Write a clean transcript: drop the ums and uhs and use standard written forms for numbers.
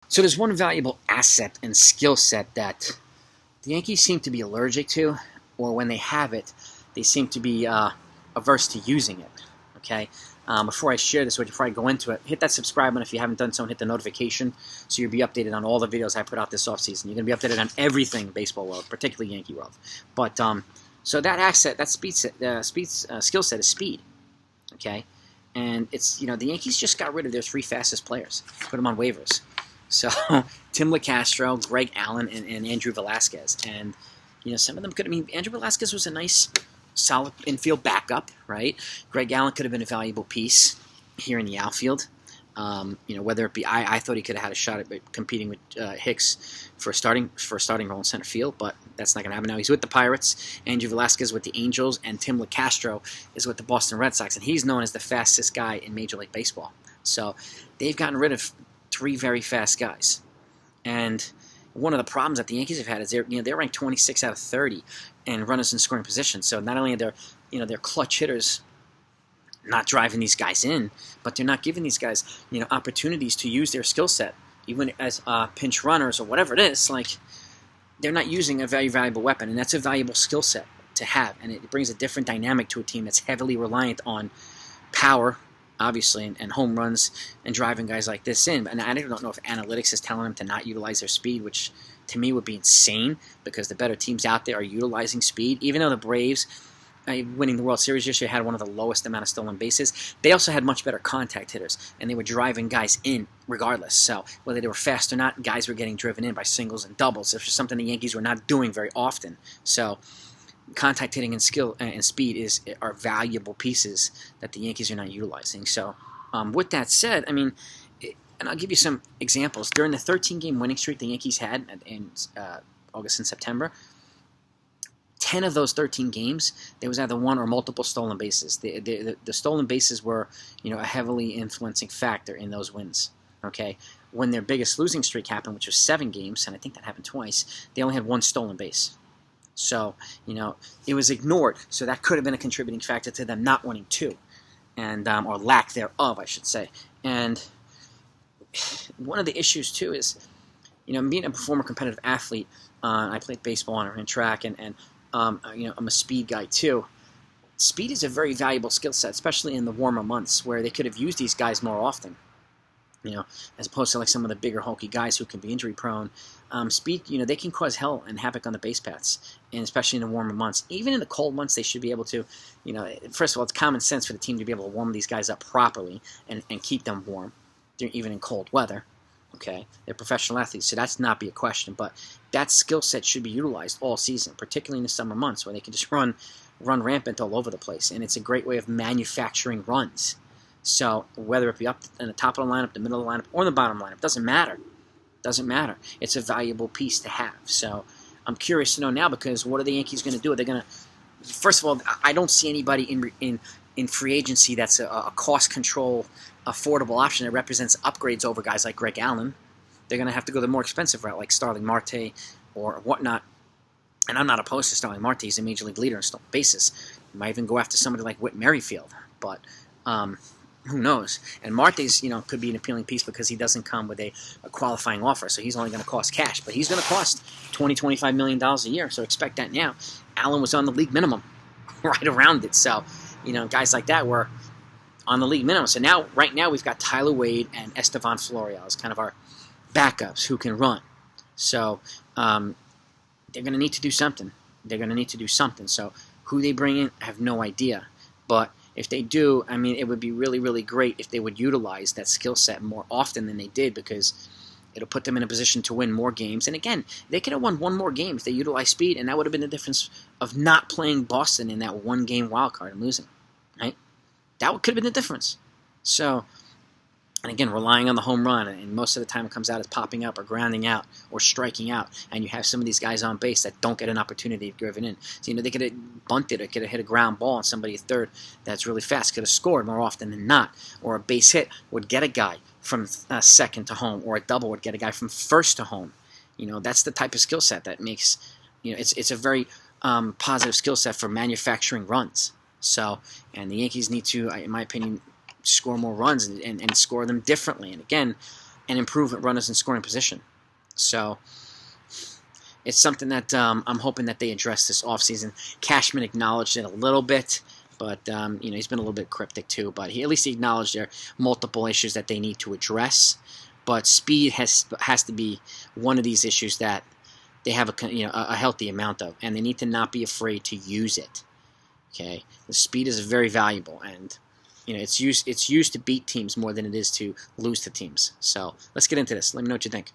So there's one valuable asset and skill set that the Yankees seem to be allergic to, or when they have it, they seem to be averse to using it. Okay. Before I share this with you, before I go into it, hit that subscribe button if you haven't done so, and hit the notification so you'll be updated on all the videos I put out this offseason. You're going to be updated on everything baseball world, particularly Yankee world. But so that asset, that skill set is speed. Okay, and it's the Yankees just got rid of their three fastest players, put them on waivers. So Tim LoCastro, Greg Allen, and Andrew Velasquez, and some of them could. I mean, Andrew Velasquez was a nice, solid infield backup, right? Greg Allen could have been a valuable piece here in the outfield. Whether it be, I thought he could have had a shot at competing with Hicks for a starting role in center field, but that's not going to happen now. He's with the Pirates, Andrew Velasquez with the Angels, and Tim LoCastro is with the Boston Red Sox, and he's known as the fastest guy in Major League Baseball. So they've gotten rid of three very fast guys, and one of the problems that the Yankees have had is they're ranked 26 out of 30 in runners in scoring position. So not only are their clutch hitters not driving these guys in, but they're not giving these guys opportunities to use their skill set, even as pinch runners or whatever it is. Like, they're not using a very valuable weapon, and that's a valuable skill set to have, and it brings a different dynamic to a team that's heavily reliant on power, obviously, and home runs and driving guys like this in. And I don't know if analytics is telling them to not utilize their speed, which to me would be insane, because the better teams out there are utilizing speed. Even though the Braves, winning the World Series this year, had one of the lowest amount of stolen bases, they also had much better contact hitters, and they were driving guys in regardless. So whether they were fast or not, guys were getting driven in by singles and doubles. It's just something the Yankees were not doing very often. So contact hitting and skill and speed are valuable pieces that the Yankees are not utilizing. So with that said, I mean, and I'll give you some examples. During the 13-game winning streak the Yankees had in August and September, 10 of those 13 games, there was either one or multiple stolen bases. The stolen bases were, a heavily influencing factor in those wins. Okay, when their biggest losing streak happened, which was 7 games, and I think that happened twice, they only had one stolen base. So, it was ignored. So that could have been a contributing factor to them not winning 2, and or lack thereof, I should say. And one of the issues too is, being a former competitive athlete, I played baseball and ran track, and I'm a speed guy too. Speed is a very valuable skill set, especially in the warmer months where they could have used these guys more often. As opposed to like some of the bigger hulky guys who can be injury prone. Speed, they can cause hell and havoc on the base paths, and especially in the warmer months. Even in the cold months, they should be able to, first of all, it's common sense for the team to be able to warm these guys up properly and keep them warm, even in cold weather. Okay, they're professional athletes, so that's not be a question. But that skill set should be utilized all season, particularly in the summer months where they can just run rampant all over the place, and it's a great way of manufacturing runs. So whether it be up in the top of the lineup, the middle of the lineup, or the bottom lineup, doesn't matter. Doesn't matter. It's a valuable piece to have. So I'm curious to know now, because what are the Yankees going to do? They're going to, first of all, I don't see anybody in free agency that's a cost control, affordable option that represents upgrades over guys like Greg Allen. They're going to have to go the more expensive route, like Starling Marte or whatnot. And I'm not opposed to Starling Marte. He's a major league leader in stolen bases. You might even go after somebody like Whit Merrifield, but who knows? And Marte's, could be an appealing piece because he doesn't come with a qualifying offer, so he's only going to cost cash. But he's going to cost $20-25 million a year, so expect that now. Allen was on the league minimum, right around it. So, guys like that were on the league minimum. So right now, we've got Tyler Wade and Estevan Florial as kind of our backups who can run. So they're going to need to do something. So who they bring in, I have no idea. But if they do, I mean, it would be really, really great if they would utilize that skill set more often than they did, because it'll put them in a position to win more games. And again, they could have won one more game if they utilized speed, and that would have been the difference of not playing Boston in that one-game wild card and losing, right? That could have been the difference. So, and again, relying on the home run, and most of the time it comes out as popping up or grounding out or striking out, and you have some of these guys on base that don't get an opportunity to driven in. So, they could have bunted or could have hit a ground ball, and somebody at third that's really fast could have scored more often than not. Or a base hit would get a guy from second to home, or a double would get a guy from first to home. That's the type of skill set that makes, it's a very positive skill set for manufacturing runs. So, and the Yankees need to, in my opinion, score more runs and score them differently. And again, and improve runners in scoring position. So it's something that I'm hoping that they address this offseason. Cashman acknowledged it a little bit, but he's been a little bit cryptic too. But at least he acknowledged there are multiple issues that they need to address. But speed has to be one of these issues that they have a healthy amount of, and they need to not be afraid to use it. Okay, the speed is very valuable, and it's used to beat teams more than it is to lose to teams. So let's get into this. Let me know what you think.